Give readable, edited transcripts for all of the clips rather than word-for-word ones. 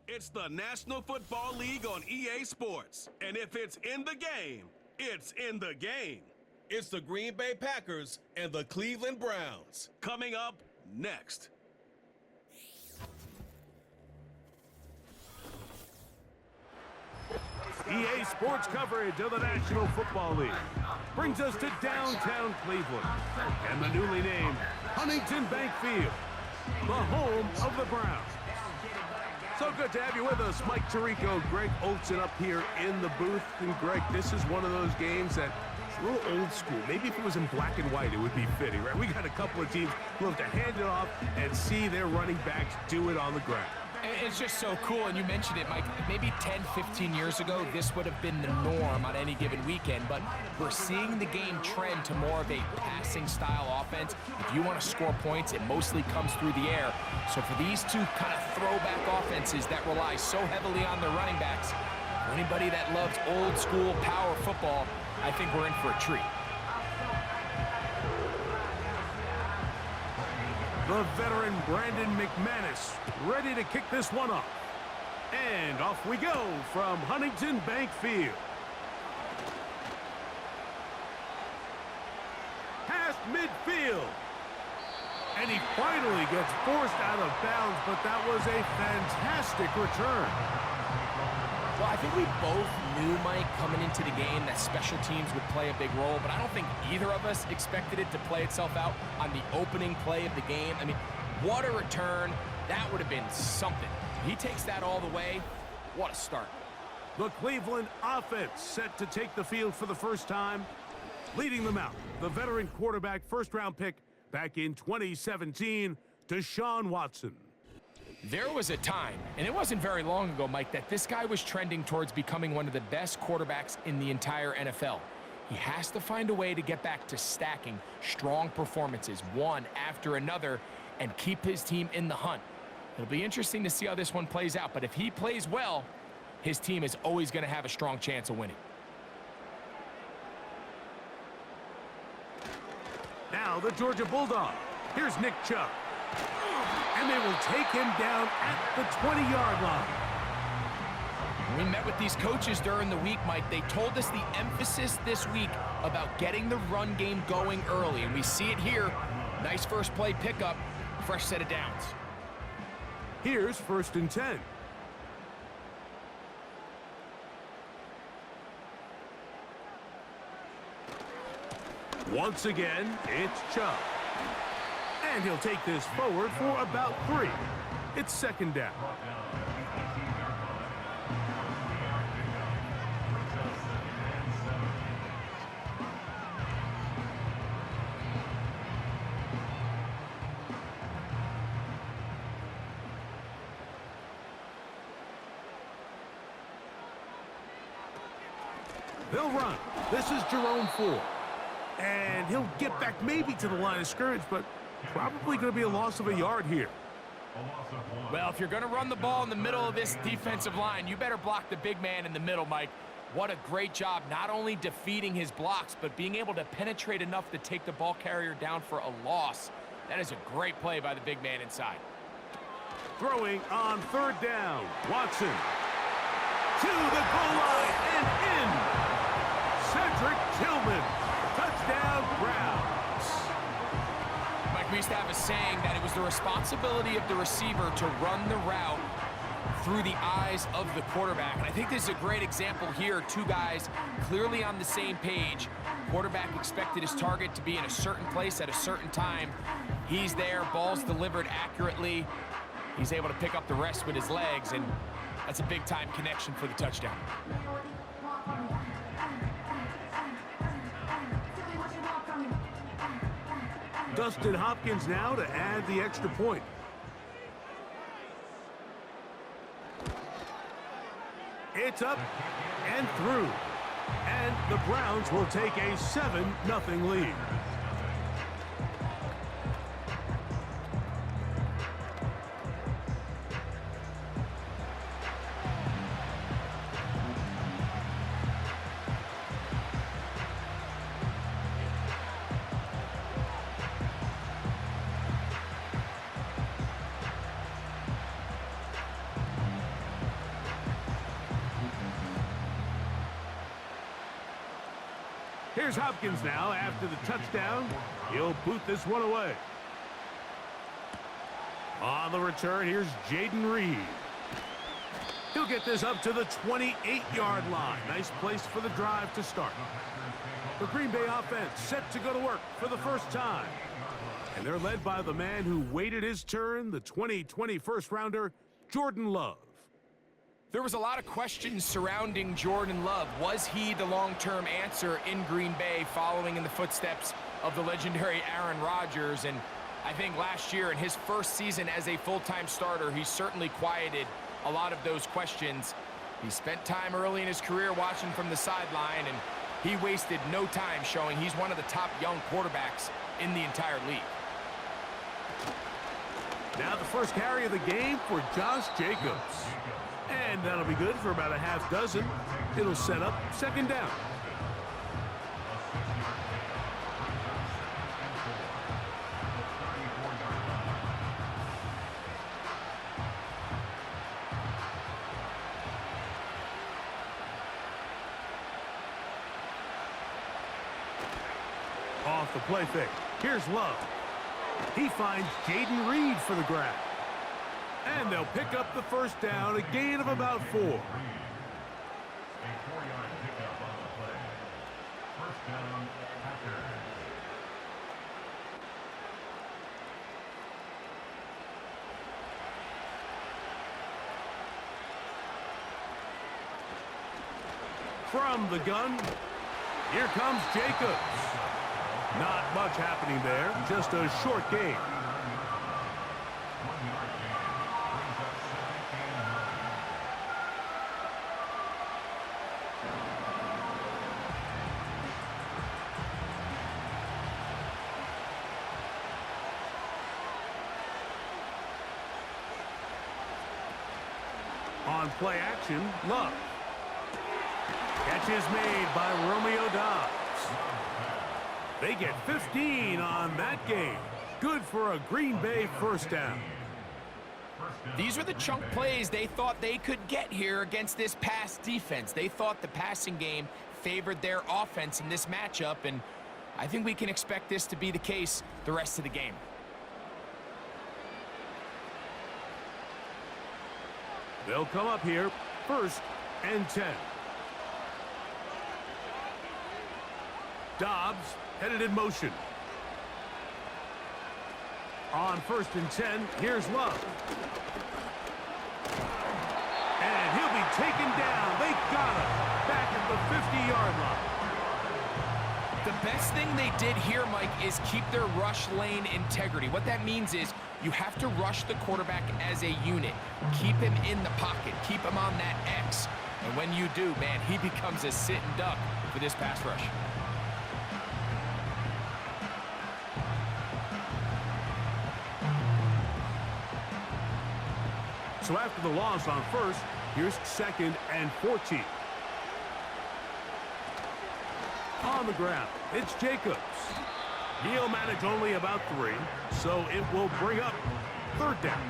It's the National Football League on EA Sports. And if it's in the game, it's in the game. It's the Green Bay Packers and the Cleveland Browns. Coming up next. EA Sports coverage of the National Football League brings us to downtown Cleveland and the newly named Huntington Bank Field, the home of the Browns. So good to have you with us, Mike Tirico, Greg Olson up here in the booth. And Greg, this is one of those games that it's a little old school. Maybe if it was in black and white, it would be fitting, right? We got a couple of teams who love to hand it off and see their running backs do it on the ground. It's just so cool, and you mentioned it, Mike. Maybe 10, 15 years ago, this would have been the norm on any given weekend, but we're seeing the game trend to more of a passing-style offense. If you want to score points, it mostly comes through the air. So for these two kind of throwback offenses that rely so heavily on their running backs, for anybody that loves old-school power football, I think we're in for a treat. The veteran Brandon McManus ready to kick this one off. And off we go from Huntington Bank Field. Past midfield. And he finally gets forced out of bounds, but that was a fantastic return. Well, I think we both knew, Mike, coming into the game that special teams would play a big role, but I don't think either of us expected it to play itself out on the opening play of the game. I mean, what a return. That would have been something. He takes that all the way. What a start. The Cleveland offense set to take the field for the first time. Leading them out, the veteran quarterback first-round pick back in 2017, Deshaun Watson. There was a time, and it wasn't very long ago, Mike, that this guy was trending towards becoming one of the best quarterbacks in the entire NFL. He has to find a way to get back to stacking strong performances, one after another, and keep his team in the hunt. It'll be interesting to see how this one plays out, but if he plays well, his team is always going to have a strong chance of winning. Now the Georgia Bulldog. Here's Nick Chubb. And they will take him down at the 20-yard line. We met with these coaches during the week, Mike. They told us the emphasis this week about getting the run game going early, and we see it here. Nice first play pickup, fresh set of downs. Here's 1st and 10. Once again, it's Chubb. And he'll take this forward for about 3. It's 2nd down. They'll run. This is Jerome Ford. And he'll get back maybe to the line of scrimmage, but probably going to be a loss of a yard here. Well, if you're going to run the ball in the middle of this defensive line, you better block the big man in the middle, Mike. What a great job, not only defeating his blocks, but being able to penetrate enough to take the ball carrier down for a loss. That is a great play by the big man inside. Throwing on 3rd down, Watson. To the goal line and in. Cedric Tillman. Touchdown, Browns. Mike, we used to have a saying that it was the responsibility of the receiver to run the route through the eyes of the quarterback. And I think this is a great example here. Two guys clearly on the same page. Quarterback expected his target to be in a certain place at a certain time. He's there, ball's delivered accurately. He's able to pick up the rest with his legs, and that's a big-time connection for the touchdown. Dustin Hopkins now to add the extra point. It's up and through. And the Browns will take a 7-0 lead. Here's Hopkins now after the touchdown. He'll boot this one away. On the return, here's Jaden Reed. He'll get this up to the 28-yard line. Nice place for the drive to start. The Green Bay offense set to go to work for the first time. And they're led by the man who waited his turn, the 2020 first-rounder, Jordan Love. There was a lot of questions surrounding Jordan Love. Was he the long-term answer in Green Bay following in the footsteps of the legendary Aaron Rodgers? And I think last year in his first season as a full-time starter, he certainly quieted a lot of those questions. He spent time early in his career watching from the sideline, and he wasted no time showing he's one of the top young quarterbacks in the entire league. Now the first carry of the game for Josh Jacobs. And that'll be good for about a half dozen. It'll set up second down. Off the play fake. Here's Love. He finds Jaden Reed for the grab. And they'll pick up the first down, a gain of about 4. From the gun, here comes Jacobs. Not much happening there, just a short gain. On play action, Love. Catch is made by Romeo Dobbs. They get 15 on that game. Good for a Green Bay first down. These are the chunk plays they thought they could get here against this pass defense. They thought the passing game favored their offense in this matchup, and I think we can expect this to be the case the rest of the game. They'll come up here, 1st and 10. Dobbs headed in motion. On 1st and 10, here's Love. And he'll be taken down. They got him back at the 50-yard line. The best thing they did here, Mike, is keep their rush lane integrity. What that means is you have to rush the quarterback as a unit. Keep him in the pocket. Keep him on that X. And when you do, man, he becomes a sitting duck for this pass rush. So after the loss on 1st, here's 2nd and 14. On the ground, it's Jacobs. He'll manage only about 3, so it will bring up 3rd down.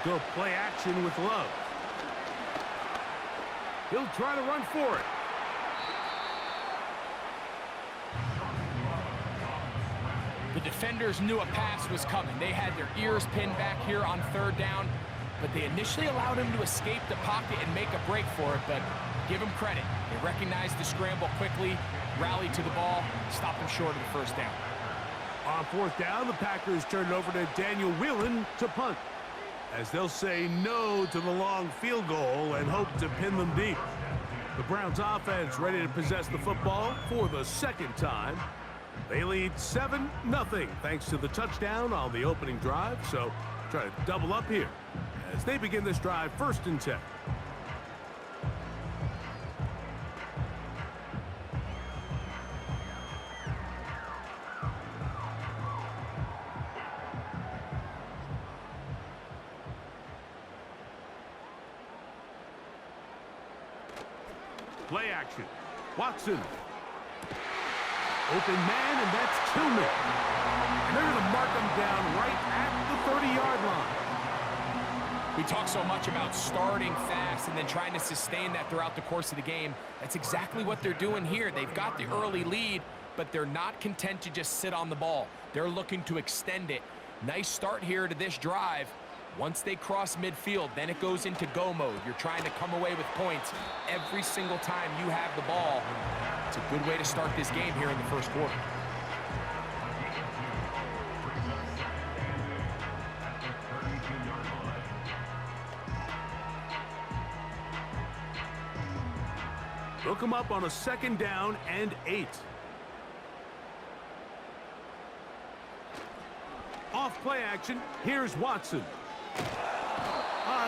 We'll go play action with Love. He'll try to run for it. The defenders knew a pass was coming. They had their ears pinned back here on 3rd down, but they initially allowed him to escape the pocket and make a break for it, but give him credit. They recognized the scramble quickly, rallied to the ball, stopped him short of the 1st down. On 4th down, the Packers turn it over to Daniel Whelan to punt, as they'll say no to the long field goal and hope to pin them deep. The Browns offense ready to possess the football for the 2nd time. They lead 7-0 thanks to the touchdown on the opening drive, so try to double up here as they begin this drive 1st and 10. Play action. Watson. Open man, and that's Tillman. And they're going to mark him down right at the 30-yard line. We talk so much about starting fast and then trying to sustain that throughout the course of the game. That's exactly what they're doing here. They've got the early lead, but they're not content to just sit on the ball. They're looking to extend it. Nice start here to this drive. Once they cross midfield, then it goes into go mode. You're trying to come away with points every single time you have the ball. It's a good way to start this game here in the first quarter. Look him up on a 2nd down and 8. Off play action, here's Watson.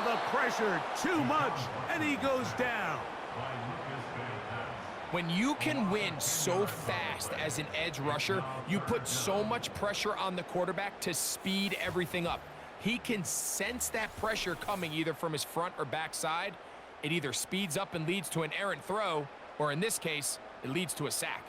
The pressure, too much, and he goes down. When you can win so fast as an edge rusher, you put so much pressure on the quarterback to speed everything up. He can sense that pressure coming either from his front or back side. It either speeds up and leads to an errant throw, or in this case, it leads to a sack.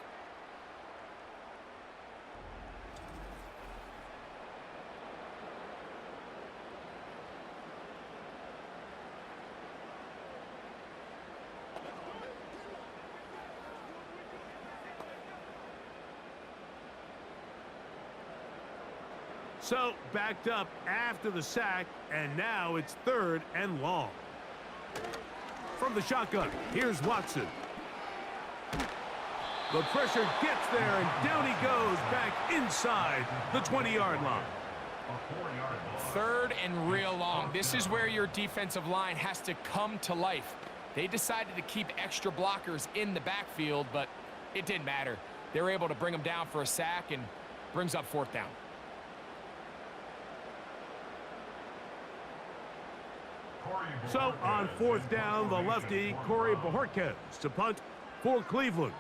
So, backed up after the sack, and now it's 3rd and long. From the shotgun, here's Watson. The pressure gets there, and down he goes back inside the 20-yard line. 3rd and real long. This is where your defensive line has to come to life. They decided to keep extra blockers in the backfield, but it didn't matter. They were able to bring them down for a sack and brings up 4th down. So, on 4th down, the lefty, Corey Bojorquez to punt for Cleveland.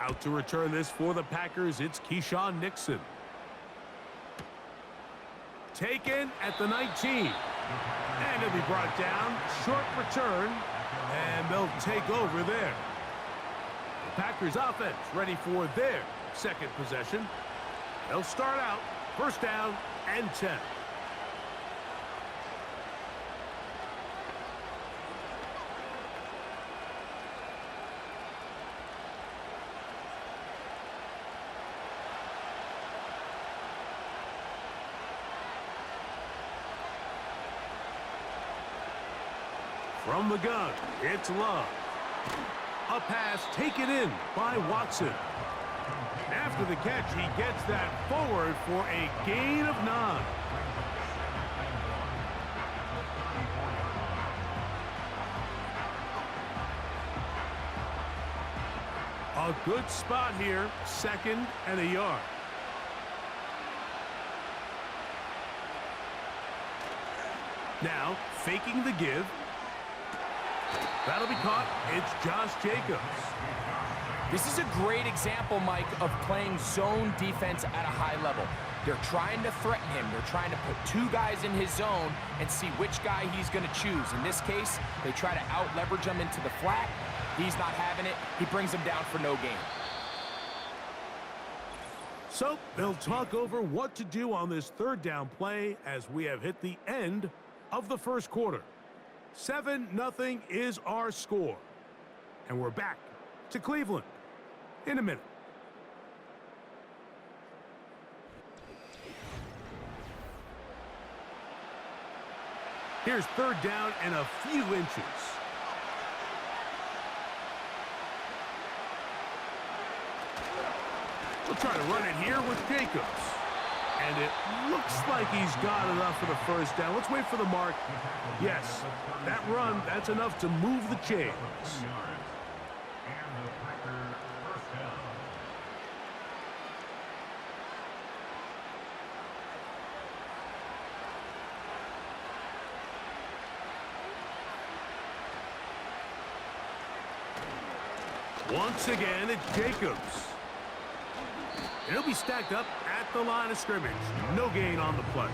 Out to return this for the Packers, it's Keyshawn Nixon. Taken at the 19. And it'll be brought down, short return, and they'll take over there. The Packers offense ready for their 2nd possession. They'll start out 1st down and 10. From the gun, it's Love. A pass taken in by Watson. After the catch, he gets that forward for a gain of 9. A good spot here, 2nd and a yard. Now, faking the give. That'll be caught. It's Josh Jacobs. This is a great example, Mike, of playing zone defense at a high level. They're trying to threaten him. They're trying to put 2 guys in his zone and see which guy he's going to choose. In this case, they try to out-leverage him into the flat. He's not having it. He brings him down for no gain. So they'll talk over what to do on this 3rd down play as we have hit the end of the first quarter. 7-0 is our score. And we're back to Cleveland in a minute. Here's 3rd down and a few inches. We'll try to run it here with Jacobs. And it looks like he's got enough for the 1st down. Let's wait for the mark. Yes, that run, that's enough to move the chains. Once again, it's Jacobs. And he'll be stacked up at the line of scrimmage. No gain on the play.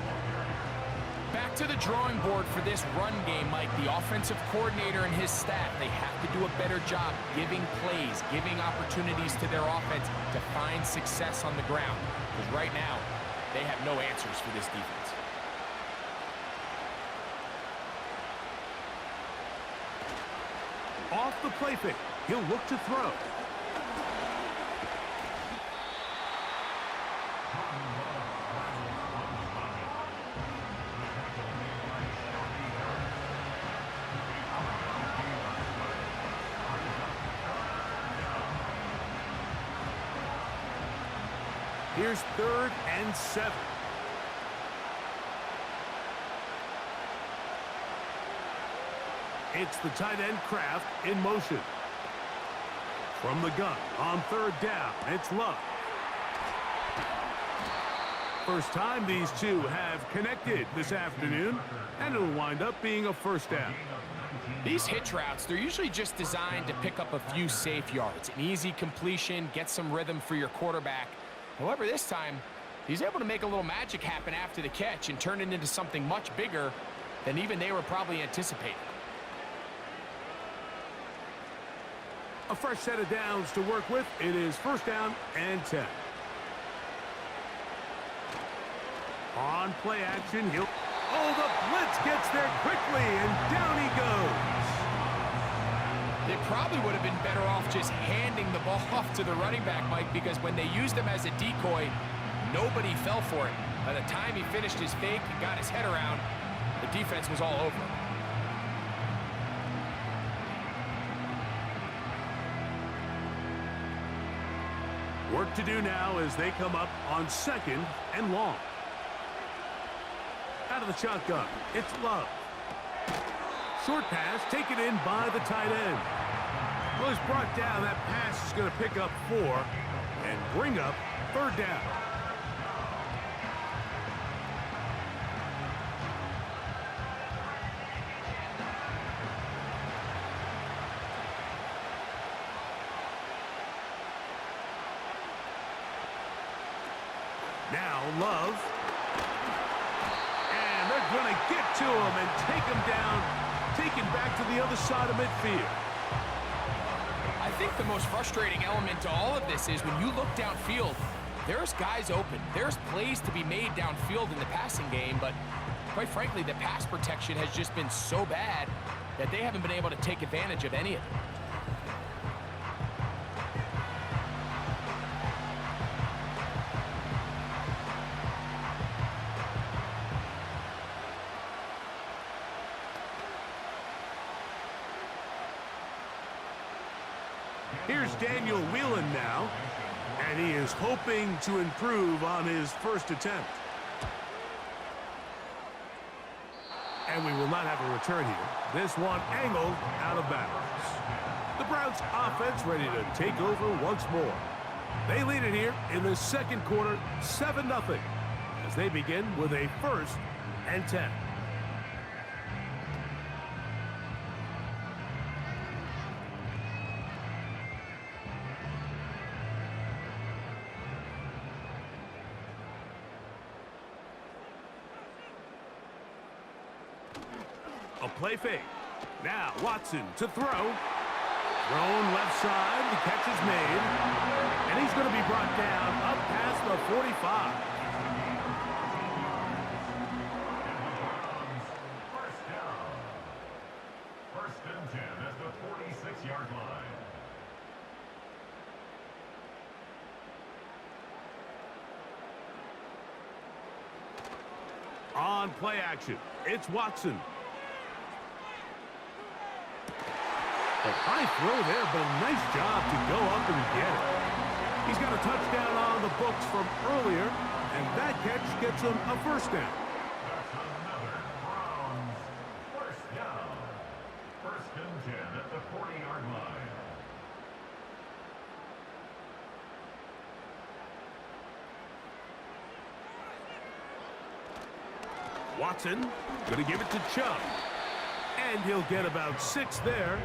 Back to the drawing board for this run game, Mike. The offensive coordinator and his staff, they have to do a better job giving plays, giving opportunities to their offense to find success on the ground. Because right now, they have no answers for this defense. Off the play fake. He'll look to throw. Here's 3rd and 7. It's the tight end Kraft in motion. From the gun on 3rd down, it's Love. First time these two have connected this afternoon, and it'll wind up being a first down. These hitch routes, they're usually just designed to pick up a few safe yards. An easy completion, get some rhythm for your quarterback. However, this time, he's able to make a little magic happen after the catch and turn it into something much bigger than even they were probably anticipating. A fresh set of downs to work with. It is 1st down and 10. On play action, he'll... Oh, the blitz gets there quickly, and down he goes. They probably would have been better off just handing the ball off to the running back, Mike, because when they used him as a decoy, nobody fell for it. By the time he finished his fake and got his head around, the defense was all over him. Work to do now as they come up on 2nd and long. Out of the shotgun, it's Love. Short pass taken in by the tight end. Well, he's brought down. That pass is going to pick up 4 and bring up 3rd down. Now Love. And they're going to get to him and take him down, taken back to the other side of midfield. I think the most frustrating element to all of this is when you look downfield, there's guys open. There's plays to be made downfield in the passing game, but quite frankly, the pass protection has just been so bad that they haven't been able to take advantage of any of it. Here's Daniel Whelan now, and he is hoping to improve on his first attempt. And we will not have a return here. This one angled out of bounds. The Browns offense ready to take over once more. They lead it here in the 2nd quarter, 7-0, as they begin with a 1st and 10. A play fake. Now Watson to throw. Thrown left side. The catch is made. And he's going to be brought down up past the 45. First down. 1st and 10 at the 46-yard line. On play action, it's Watson. A high throw there, but a nice job to go up and get it. He's got a touchdown on the books from earlier, and that catch gets him a 1st down. That's another Browns first down. 1st and 10 at the 40-yard line. Watson going to give it to Chubb. And he'll get about 6 there,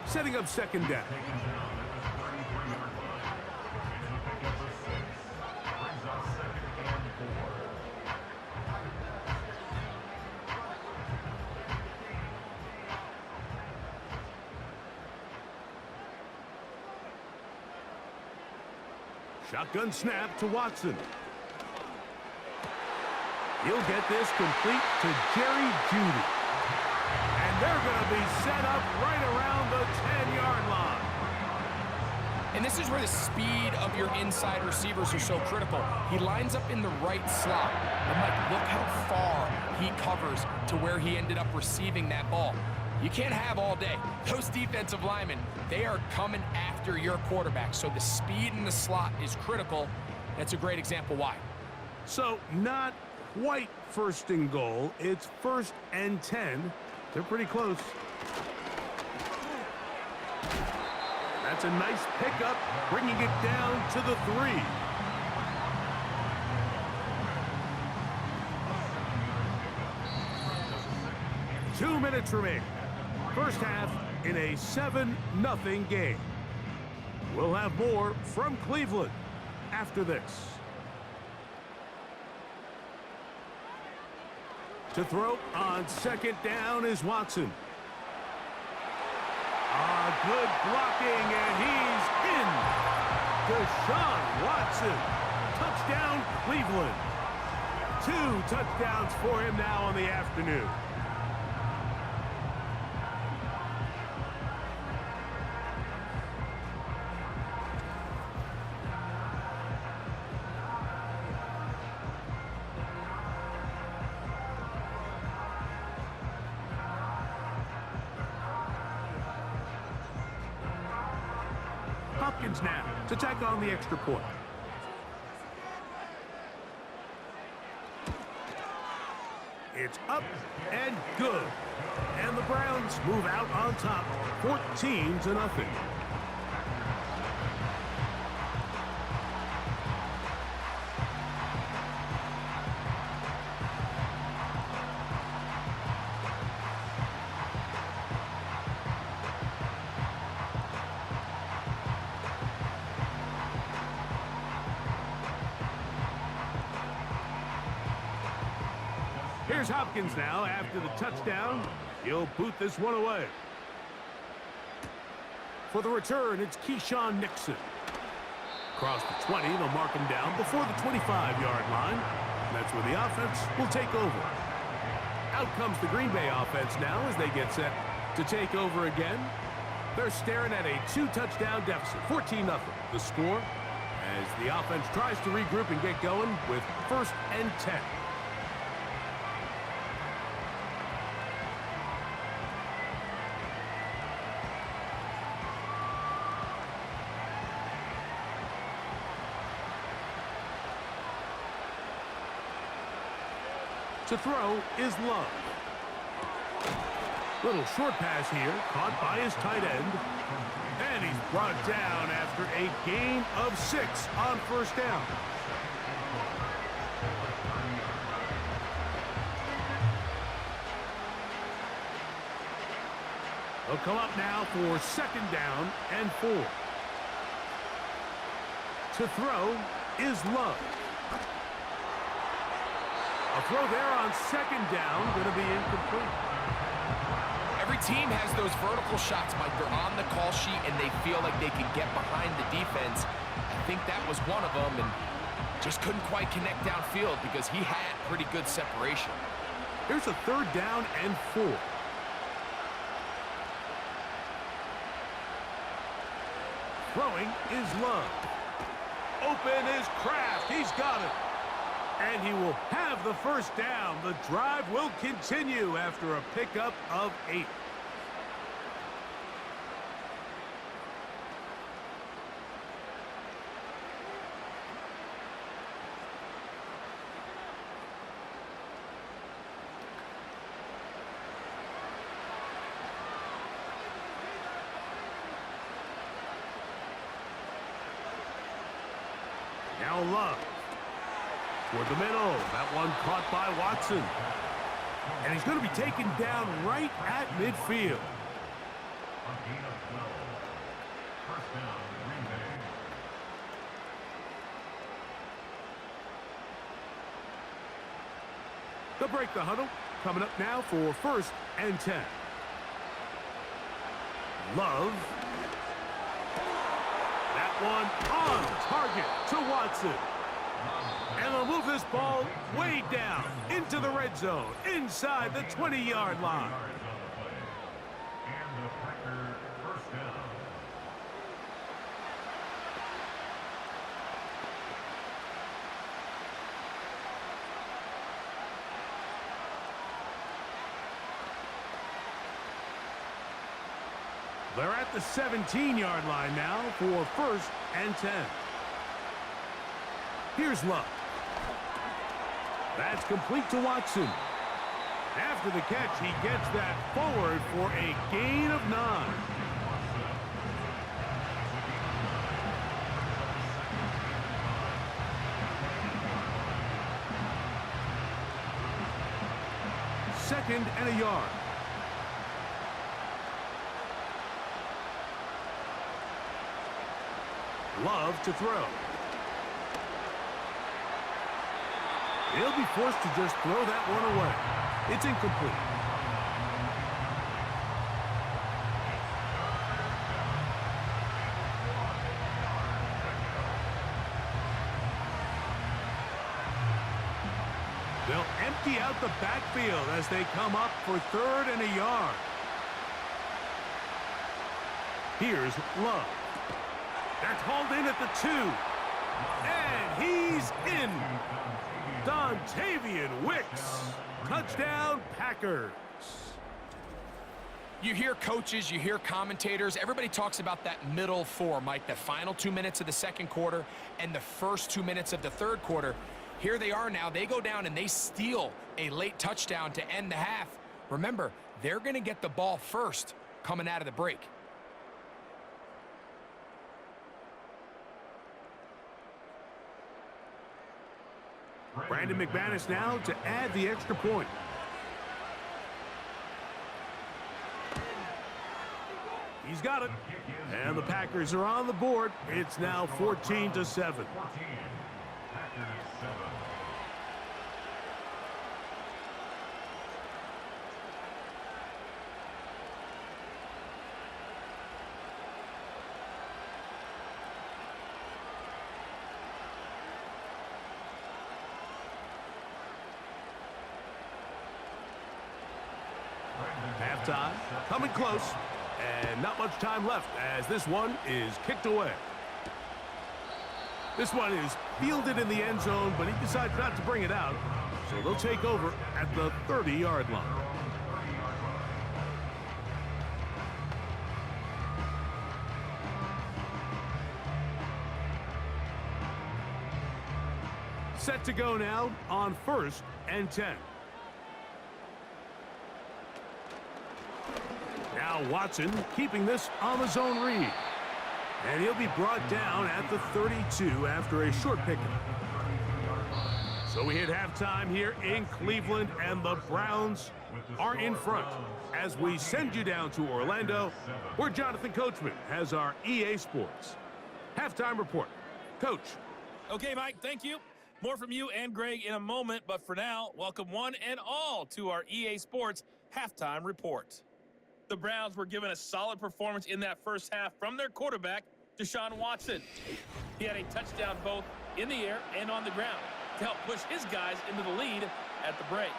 setting up 2nd down. Taken down at the 33-yard line. It's a pickup of 6. Brings up 2nd and 4. Shotgun snap to Watson. He'll get this complete to Jerry Jeudy. And they're going to be set up right around the 10-yard line. And this is where the speed of your inside receivers are so critical. He lines up in the right slot. And Mike, look how far he covers to where he ended up receiving that ball. You can't have all day. Those defensive linemen, they are coming after your quarterback. So the speed in the slot is critical. That's a great example why. So not quite first and goal. It's 1st and 10. They're pretty close. That's a nice pickup, bringing it down to the 3. Two minutes remaining. First half in a 7-0 game. We'll have more from Cleveland after this. To throw on 2nd down is Watson. Good blocking, and he's in. Deshaun Watson. Touchdown, Cleveland. 2 touchdowns for him now on the afternoon. Hopkins now to tack on the extra point. It's up and good. And the Browns move out on top, 14-0. Here's Hopkins now after the touchdown. He'll boot this one away. For the return, it's Keyshawn Nixon. Across the 20, they'll mark him down before the 25-yard line. That's where the offense will take over. Out comes the Green Bay offense now as they get set to take over again. They're staring at a 2-touchdown deficit, 14-0. The score as the offense tries to regroup and get going with 1st and 10. To throw is Love. Little short pass here, caught by his tight end. And he's brought down after a gain of 6 on 1st down. They'll come up now for 2nd down and 4. To throw is Love. A throw there on 2nd down, going to be incomplete. Every team has those vertical shots, Mike. They're on the call sheet, and they feel like they can get behind the defense. I think that was one of them, and just couldn't quite connect downfield because he had pretty good separation. Here's a 3rd down and 4. Throwing is Love. Open is Kraft. He's got it. And he will have the 1st down. The drive will continue after a pickup of 8. Now Love. Toward the middle. That one caught by Watson. And he's going to be taken down right at midfield. A gain of 12. 1st down, Green Bay. They'll break the huddle. Coming up now for 1st and 10. Love. That that one on target to Watson. And they'll move this ball way down into the red zone, inside the 20-yard line. And the Packer first down. They're at the 17-yard line now for 1st and 10. Here's Love. That's complete to Watson. After the catch, he gets that forward for a gain of 9. Second and a yard. Love to throw. He'll be forced to just throw that one away. It's incomplete. They'll empty out the backfield as they come up for 3rd and a yard. Here's Love. That's hauled in at the 2. And he's in. Dontavian Wicks. Touchdown, Packers. You hear coaches, you hear commentators, everybody talks about that middle 4, Mike, the final 2 minutes of the second quarter and the first 2 minutes of the third quarter. Here they are now. They go down and they steal a late touchdown to end the half. Remember, they're going to get the ball first coming out of the break. Brandon McManus now to add the extra point. He's got it. And the Packers are on the board. It's now 14-7. 14. Packers 7. Halftime coming close, and not much time left as this one is kicked away. This one is fielded in the end zone, but he decides not to bring it out, so they'll take over at the 30-yard line. Set to go now on 1st and 10. Now Watson keeping this on the zone read. And he'll be brought down at the 32 after a short pickup. So we hit halftime here in Cleveland, and the Browns are in front as we send you down to Orlando, where Jonathan Coachman has our EA Sports halftime report. Coach. Okay, Mike, thank you. More from you and Greg in a moment, but for now, welcome one and all to our EA Sports halftime report. The Browns were given a solid performance in that first half from their quarterback, Deshaun Watson. He had a touchdown both in the air and on the ground to help push his guys into the lead at the break.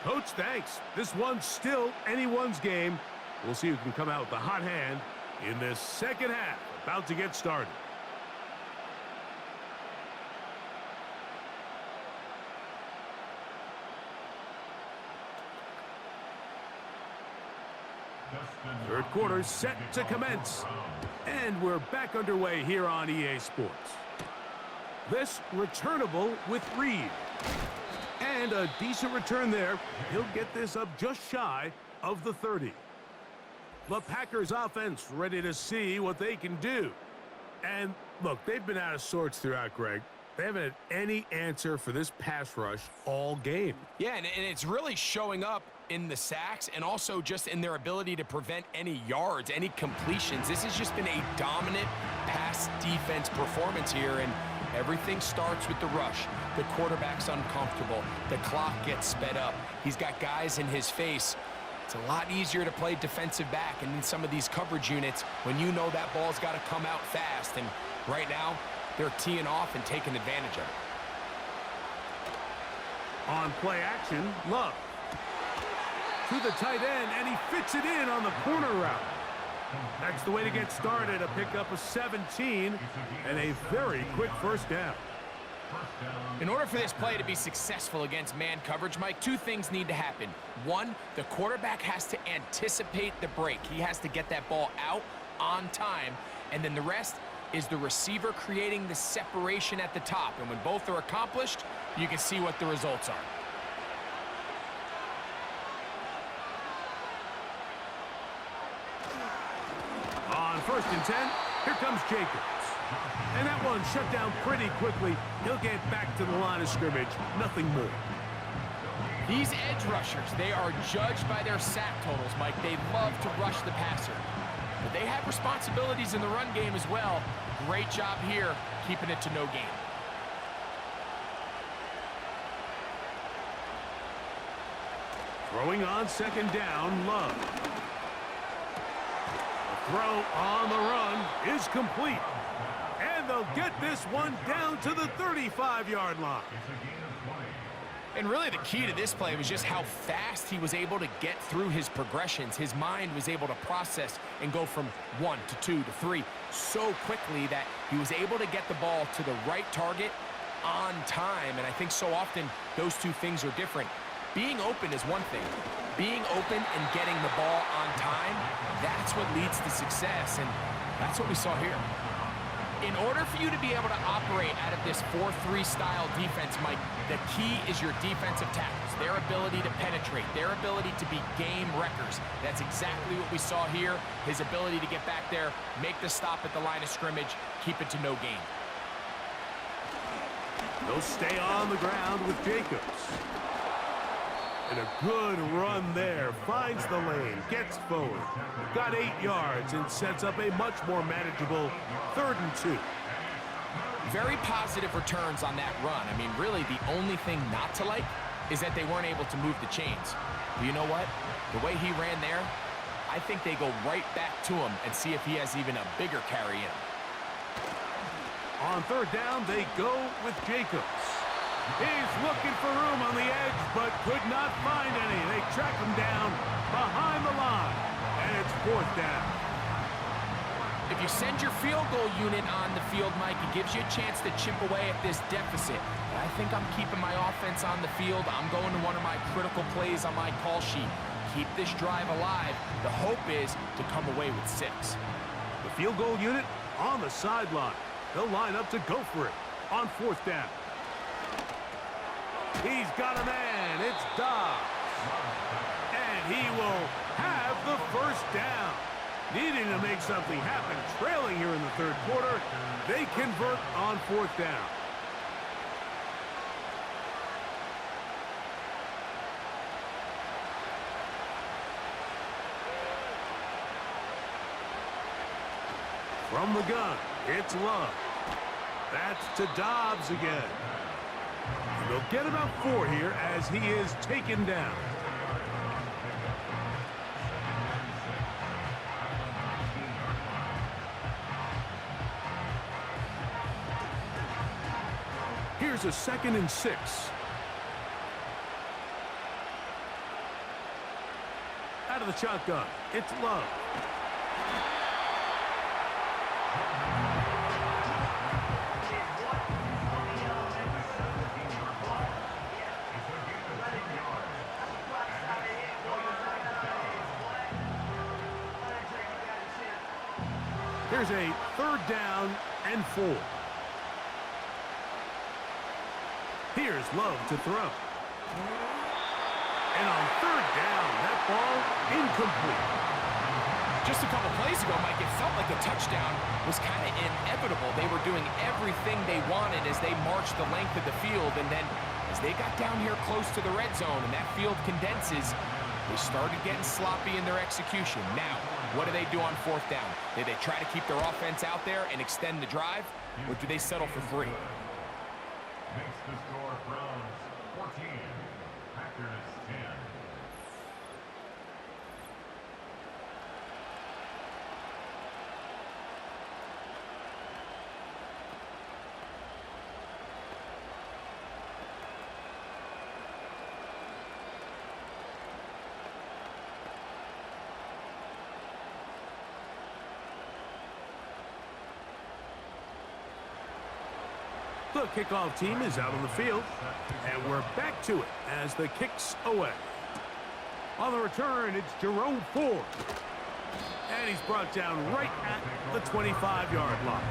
Coach, thanks. This one's still anyone's game. We'll see who can come out with the hot hand in this second half, about to get started. Third quarter set to commence. And we're back underway here on EA Sports. This returnable with Reed. And a decent return there. He'll get this up just shy of the 30. The Packers offense ready to see what they can do. And look, they've been out of sorts throughout, Greg. They haven't had any answer for this pass rush all game. Yeah, and it's really showing up in the sacks and also just in their ability to prevent any yards, any completions. This has just been a dominant pass defense performance here, and everything starts with the rush. The quarterback's uncomfortable. The clock gets sped up. He's got guys in his face. It's a lot easier to play defensive back and in some of these coverage units when you know that ball's got to come out fast. And right now, they're teeing off and taking advantage of it. On play action, Love. To the tight end, and he fits it in on the corner route. That's the way to get started, a pickup of 17 and a very quick first down. In order for this play to be successful against man coverage, Mike, two things need to happen. One, the quarterback has to anticipate the break. He has to get that ball out on time. And then the rest is the receiver creating the separation at the top. And when both are accomplished, you can see what the results are. On 1st and 10, here comes Jacobs. And that one shut down pretty quickly. He'll get back to the line of scrimmage, nothing more. These edge rushers, they are judged by their sack totals, Mike. They love to rush the passer. But they have responsibilities in the run game as well. Great job here, keeping it to no gain. Throwing on 2nd down, Love. The throw on the run is complete. And they'll get this one down to the 35-yard line. And really the key to this play was just how fast he was able to get through his progressions. His mind was able to process and go from 1 to 2 to 3 so quickly that he was able to get the ball to the right target on time. And I think so often those two things are different. Being open is one thing. Being open and getting the ball on time, that's what leads to success. And that's what we saw here. In order for you to be able to operate out of this 4-3 style defense, Mike, the key is your defensive tackles, their ability to penetrate, their ability to be game wreckers. That's exactly what we saw here. His ability to get back there, make the stop at the line of scrimmage, keep it to no gain. They'll stay on the ground with Jacobs. And a good run there. Finds the lane, gets forward. Got 8 yards and sets up a much more manageable 3rd and 2. Very positive returns on that run. I mean, really, the only thing not to like is that they weren't able to move the chains. But you know what? The way he ran there, I think they go right back to him and see if he has even a bigger carry in him. On 3rd down, they go with Jacobs. He's looking for room on the edge, but could not find any. They track him down behind the line, and it's 4th down. If you send your field goal unit on the field, Mike, it gives you a chance to chip away at this deficit. But I think I'm keeping my offense on the field. I'm going to one of my critical plays on my call sheet. Keep this drive alive. The hope is to come away with 6. The field goal unit on the sideline. They'll line up to go for it on 4th down. He's got a man. It's Dobbs. And he will have the 1st down. Needing to make something happen, trailing here in the 3rd quarter. They convert on 4th down. From the gun, it's Love. That's to Dobbs again. And they'll get about 4 here as he is taken down. Here's a 2nd and 6. Out of the shotgun, it's Love. Here's a 3rd down and 4. Here's Love to throw. And on 3rd down, that ball incomplete. Just a couple plays ago, Mike, it felt like the touchdown was kind of inevitable. They were doing everything they wanted as they marched the length of the field. And then as they got down here close to the red zone and that field condenses, they started getting sloppy in their execution. Now, what do they do on 4th down? Do they try to keep their offense out there and extend the drive, or do they settle for 3? Makes the score Browns 14, Packers 10. The kickoff team is out on the field, and we're back to it as the kick's away. On the return, it's Jerome Ford. And he's brought down right at the 25-yard line.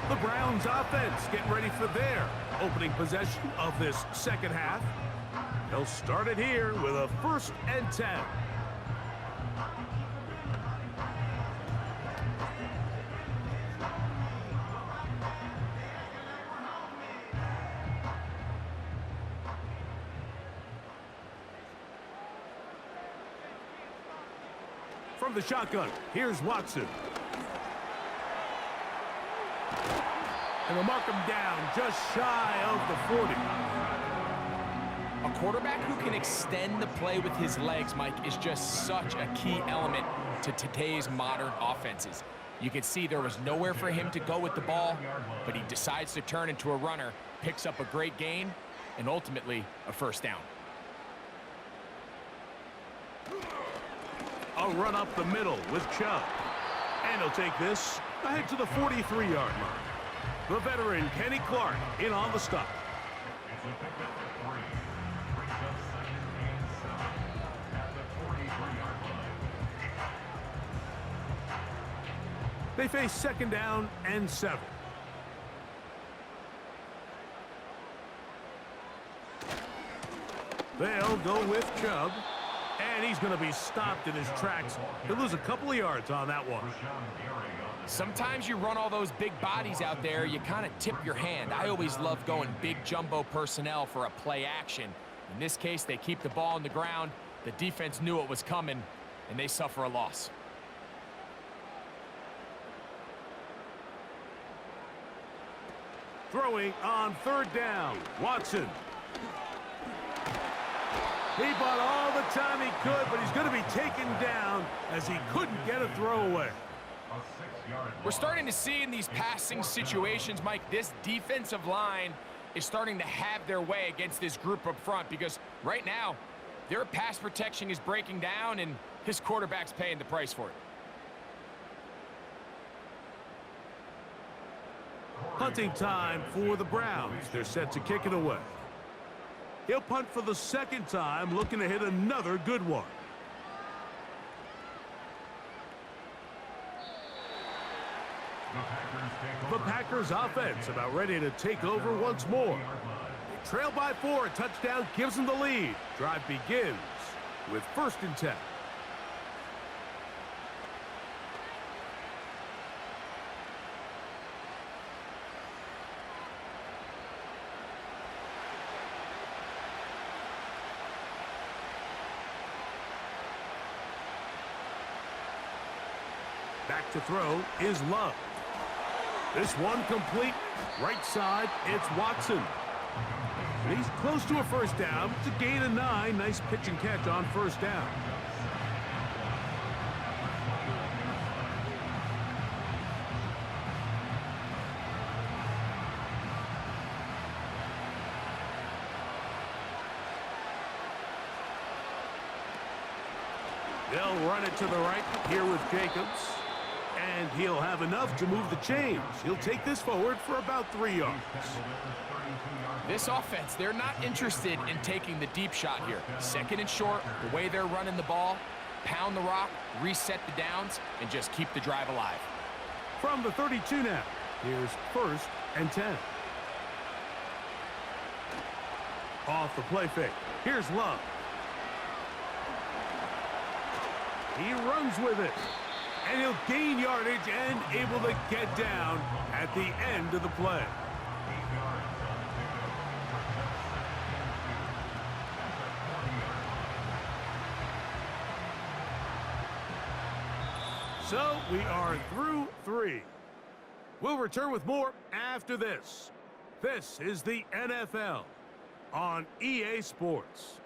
The Browns offense getting ready for their opening possession of this second half. They'll start it here with a 1st and 10. From the shotgun, here's Watson. And they'll mark him down just shy of the 40. A quarterback who can extend the play with his legs, Mike, is just such a key element to today's modern offenses. You can see there was nowhere for him to go with the ball, but he decides to turn into a runner, picks up a great gain, and ultimately a 1st down. A run up the middle with Chubb. And he'll take this ahead to the 43-yard line. The veteran Kenny Clark in on the stop. It's a pickup of 3. Brings up 2nd and 7 at the 43-yard line. They face 2nd down and 7. They'll go with Chubb. And he's going to be stopped in his tracks. He'll lose a couple of yards on that one. Sometimes you run all those big bodies out there, you kind of tip your hand. I always love going big jumbo personnel for a play action. In this case, they keep the ball on the ground. The defense knew it was coming, and they suffer a loss. Throwing on 3rd down, Watson. He bought all the time he could, but he's going to be taken down as he couldn't get a throwaway. We're starting to see in these passing situations, Mike, this defensive line is starting to have their way against this group up front because right now, their pass protection is breaking down and his quarterback's paying the price for it. Punting time for the Browns. They're set to kick it away. He'll punt for the 2nd time, looking to hit another good one. The Packers offense about ready to take over once more. They trail by 4. A touchdown gives them the lead. Drive begins with 1st and 10. Back to throw is Love. This one complete. Right side, it's Watson. And he's close to a 1st down. It's a gain of 9. Nice pitch and catch on 1st down. They'll run it to the right here with Jacobs. And he'll have enough to move the chains. He'll take this forward for about 3 yards. This offense, they're not interested in taking the deep shot here. 2nd and short, the way they're running the ball, pound the rock, reset the downs, and just keep the drive alive. From the 32 now, here's 1st and 10. Off the play fake. Here's Love. He runs with it. And he'll gain yardage and able to get down at the end of the play. So we are through 3. We'll return with more after this. This is the NFL on EA Sports.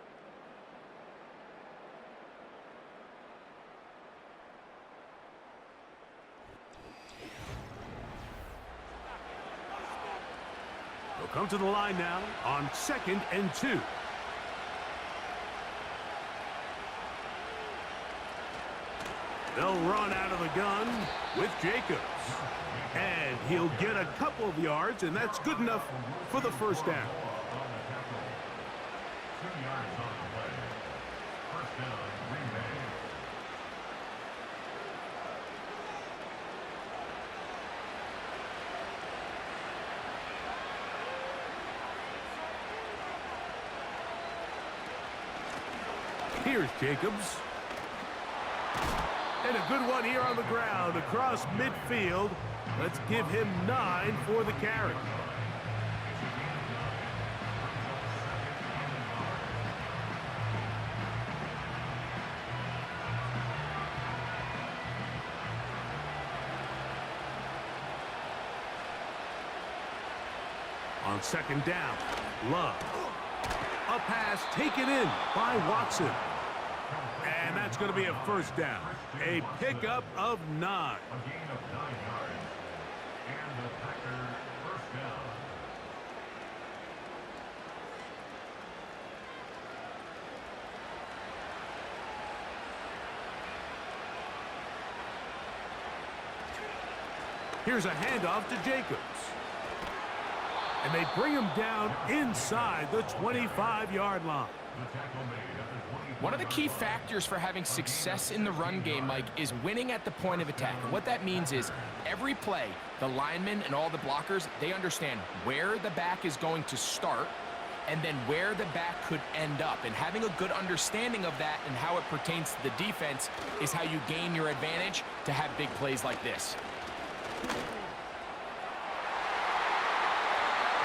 They'll come to the line now on 2nd and 2. They'll run out of the gun with Jacobs. And he'll get a couple of yards, and that's good enough for the first down. 2 yards on the play. First down, Green Bay. Here's Jacobs. And a good one here on the ground across midfield. Let's give him 9 for the carry. On second down, Love. A pass taken in by Watson. And that's going to be a first down. A pickup of 9. A gain of 9 yards. And the Packers first down. Here's a handoff to Jacobs. And they bring him down inside the 25-yard line. The tackle made at the 25. One of the key factors for having success in the run game, Mike, is winning at the point of attack. And what that means is every play, the linemen and all the blockers, they understand where the back is going to start and then where the back could end up. And having a good understanding of that and how it pertains to the defense is how you gain your advantage to have big plays like this.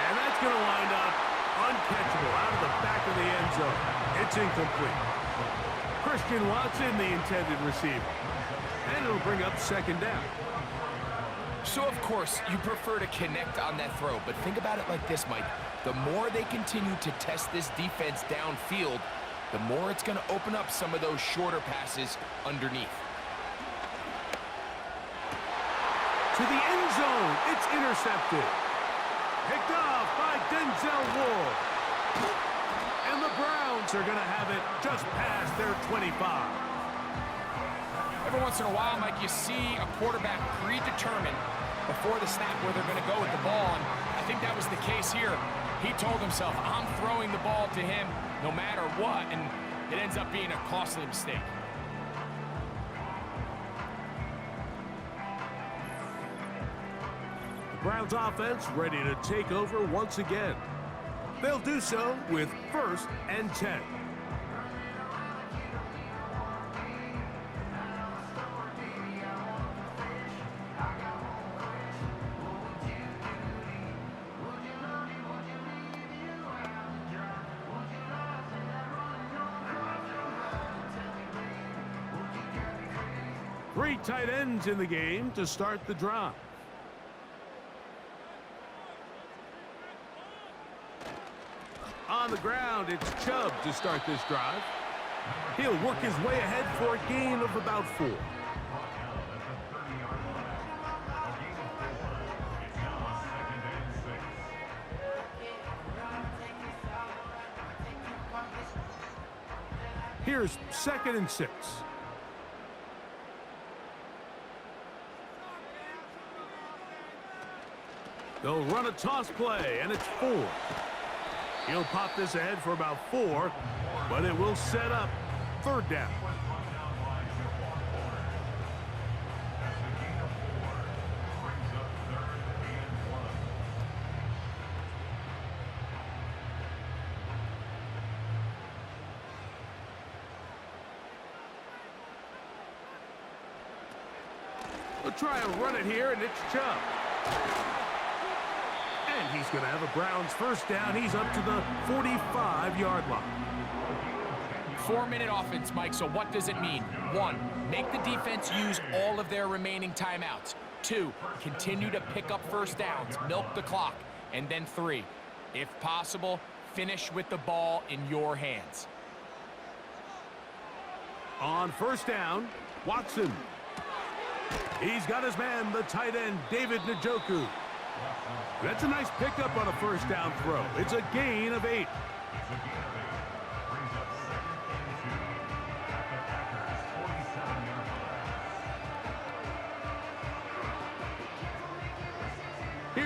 And that's going to wind up uncatchable out of the back of the end zone. It's incomplete. Christian Watson, the intended receiver. And it'll bring up second down. So, of course, you prefer to connect on that throw, but think about it like this, Mike. The more they continue to test this defense downfield, the more it's going to open up some of those shorter passes underneath. To the end zone, it's intercepted. Picked off by Denzel Ward. And the Browns are going to have it just past their 25. Every once in a while, Mike, you see a quarterback predetermined before the snap where they're going to go with the ball, and I think that was the case here. He told himself, I'm throwing the ball to him no matter what, and it ends up being a costly mistake. Browns offense ready to take over once again. They'll do so with 1st and 10. Three tight ends in the game to start the drive. On the ground, it's Chubb to start this drive. He'll work his way ahead for a gain of about 4. Here's 2nd and 6. They'll run a toss play, and it's 4. He'll pop this ahead for about 4, but it will set up 3rd down. We'll try and run it here, and it's Chubb. And he's going to have a Browns first down. He's up to the 45-yard line. 4-minute offense, Mike, so what does it mean? 1, make the defense use all of their remaining timeouts. 2, continue to pick up first downs, milk the clock. And then 3, if possible, finish with the ball in your hands. On first down, Watson. He's got his man, the tight end, David Njoku. That's a nice pickup on a first down throw. It's a gain of 8.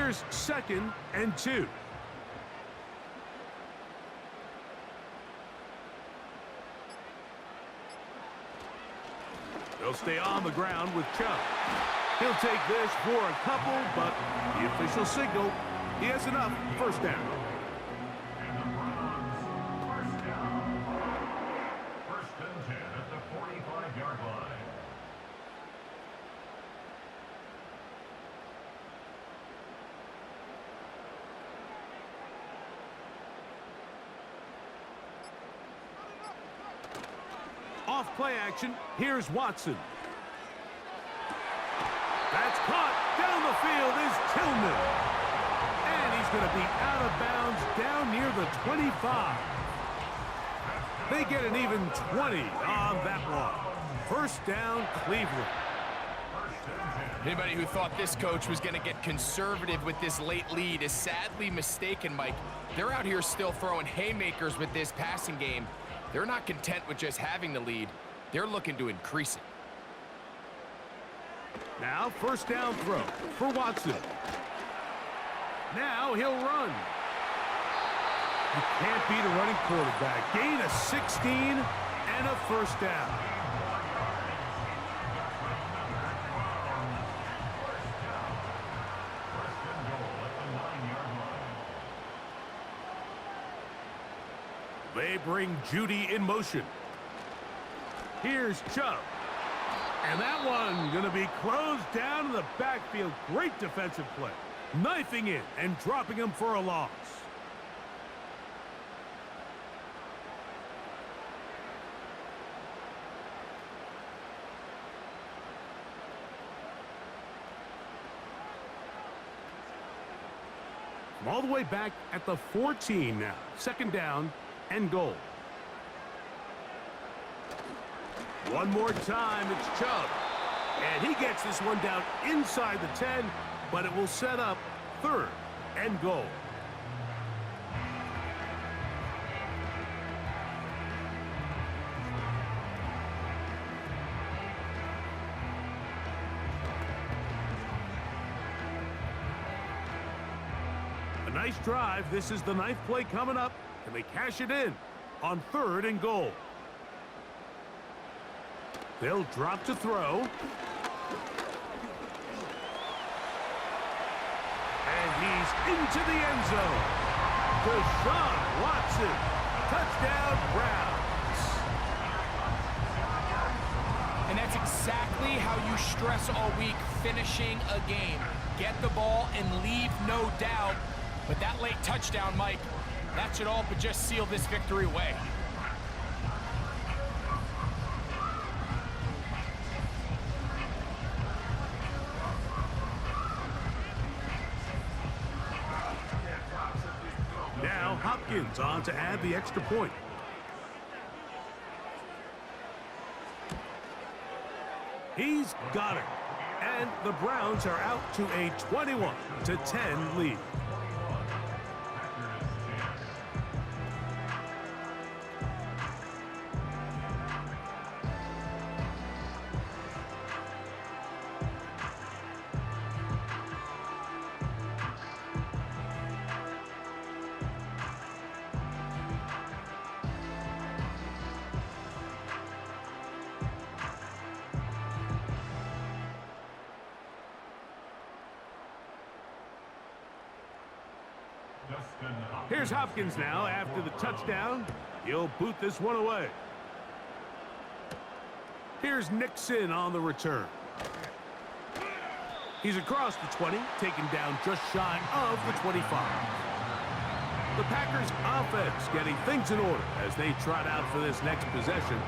Here's 2nd and 2. They'll stay on the ground with Chubb. He'll take this for a couple, but the official signal, he has enough. First down. And the Browns, first down. First and 10 at the 45-yard line. Off play action, here's Watson. That's caught. Down the field is Tillman. And he's going to be out of bounds down near the 25. They get an even 20 on that one. First down, Cleveland. Anybody who thought this coach was going to get conservative with this late lead is sadly mistaken, Mike. They're out here still throwing haymakers with this passing game. They're not content with just having the lead. They're looking to increase it. Now, first down throw for Watson. Now he'll run. You can't beat a running quarterback. Gain of 16 and a first down. They bring Judy in motion. Here's Chubb. And that one going to be closed down in the backfield. Great defensive play. Knifing in and dropping him for a loss. From all the way back at the 14 now. Second down and goal. One more time, it's Chubb. And he gets this one down inside the 10, but it will set up third and goal. A nice drive. This is the 9th play coming up, and they cash it in on third and goal. They'll drop to throw. And he's into the end zone. Deshaun Watson. Touchdown, Browns. And that's exactly how you stress all week finishing a game. Get the ball and leave no doubt. But that late touchdown, Mike, that should all but just seal this victory away. Now Hopkins on to add the extra point. He's got it. And the Browns are out to a 21-10 lead. Here's Hopkins now after the touchdown. He'll boot this one away. Here's Nixon on the return. He's across the 20, taken down just shy of the 25. The Packers offense getting things in order as they trot out for this next possession.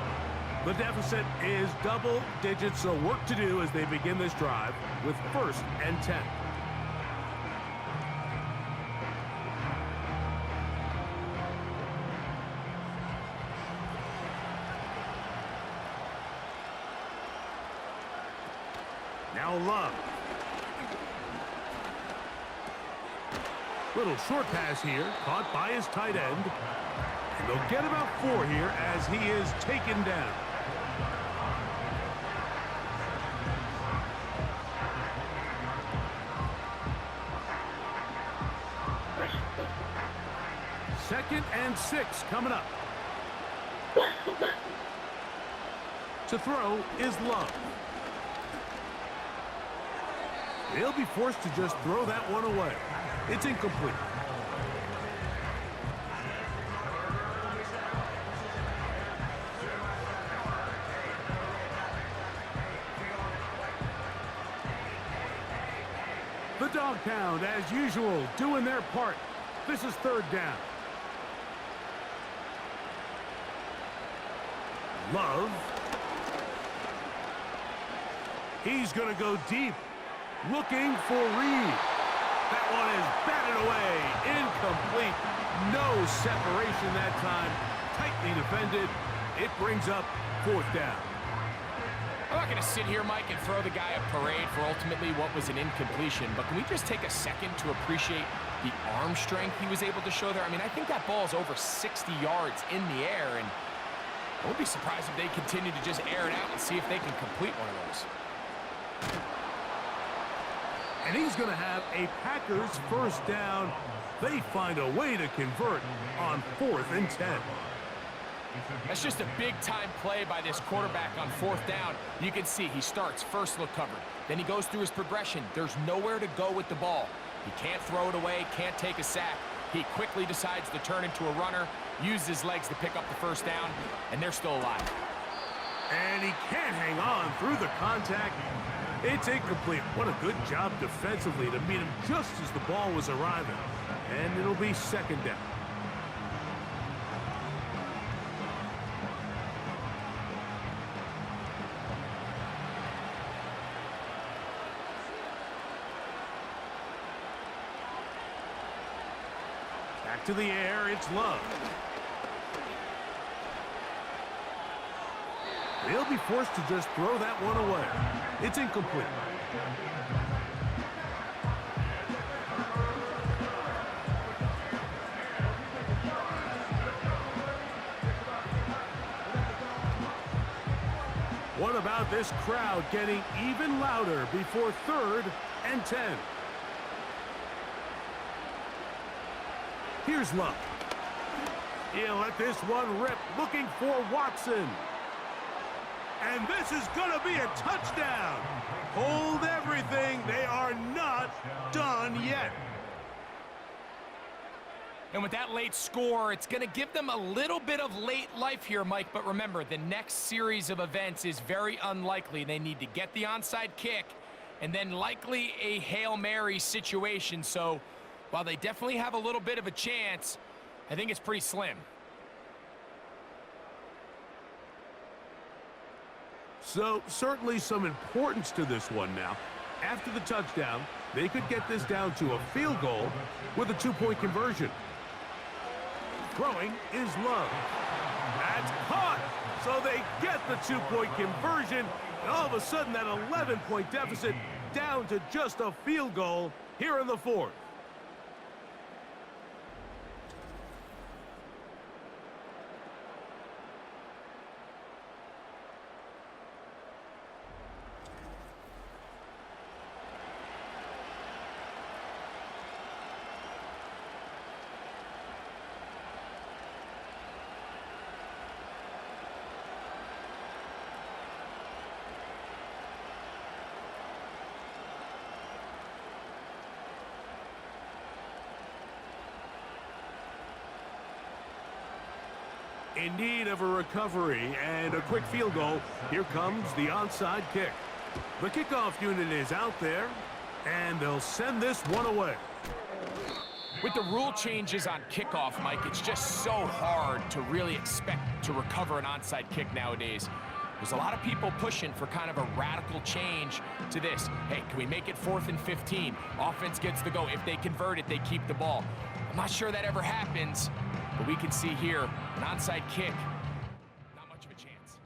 The deficit is double digits, so work to do as they begin this drive with 1st and 10. Now Love. Little short pass here, caught by his tight end. And they'll get about 4 here as he is taken down. 6 coming up. To throw is Love. He'll be forced to just throw that one away. It's incomplete. The dog pound, as usual, doing their part. This is 3rd down. Love. He's going to go deep, looking for Reed. That one is batted away, incomplete. No separation that time, tightly defended. It brings up 4th down. I'm not going to sit here, Mike, and throw the guy a parade for ultimately what was an incompletion, but can we just take a second to appreciate the arm strength he was able to show there? I mean, I think that ball is over 60 yards in the air, and I won't be surprised if they continue to just air it out and see if they can complete one of those. And he's going to have a Packers 1st down. They find a way to convert on 4th and 10. That's just a big-time play by this quarterback on 4th down. You can see he starts first look covered. Then he goes through his progression. There's nowhere to go with the ball. He can't throw it away, can't take a sack. He quickly decides to turn into a runner, use his legs to pick up the 1st down, and they're still alive. And he can't hang on through the contact. It's incomplete. What a good job defensively to meet him just as the ball was arriving. And it'll be 2nd down. Back to the air, it's Love. They'll be forced to just throw that one away. It's incomplete. What about this crowd getting even louder before 3rd and 10? Here's Love. He'll let this one rip, looking for Watson. And this is going to be a touchdown. Hold everything. They are not done yet. And with that late score, it's going to give them a little bit of late life here, Mike. But remember, the next series of events is very unlikely. They need to get the onside kick and then likely a Hail Mary situation. So while they definitely have a little bit of a chance, I think it's pretty slim. So certainly some importance to this one now. After the touchdown, they could get this down to a field goal with a 2-point conversion. Throwing is Love. That's caught. So they get the 2-point conversion. And all of a sudden that 11-point deficit down to just a field goal here in the 4th. In need of a recovery and a quick field goal. Here comes the onside kick. The kickoff unit is out there, and they'll send this one away. With the rule changes on kickoff, Mike, it's just so hard to really expect to recover an onside kick nowadays. There's a lot of people pushing for kind of a radical change to this. Hey, can we make it 4th and 15? Offense gets the go. If they convert it, they keep the ball. I'm not sure that ever happens. But we can see here, an onside kick, not much of a chance.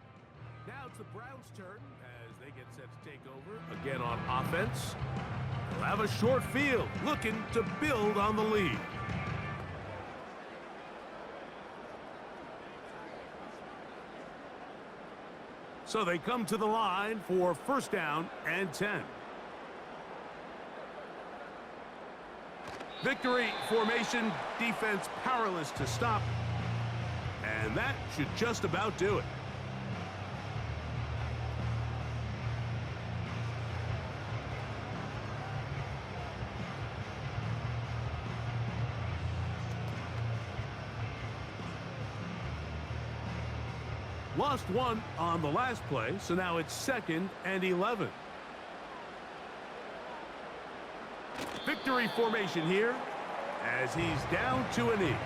Now it's the Browns' turn as they get set to take over again on offense. They'll have a short field, looking to build on the lead. So they come to the line for 1st down and 10. Victory formation, defense powerless to stop. And that should just about do it. Lost one on the last play, so now it's 2nd and 11. Victory formation here as he's down to a knee.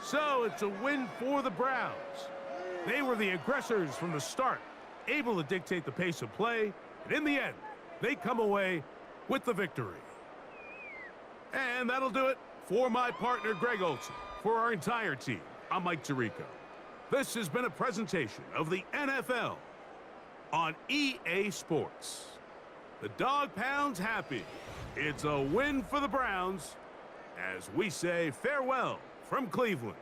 So it's a win for the Browns. They were the aggressors from the start, able to dictate the pace of play, and in the end, they come away with the victory. And that'll do it for my partner, Greg Olson. For our entire team, I'm Mike Tirico. This has been a presentation of the NFL on EA Sports. The Dog Pound's happy. It's a win for the Browns as we say farewell from Cleveland.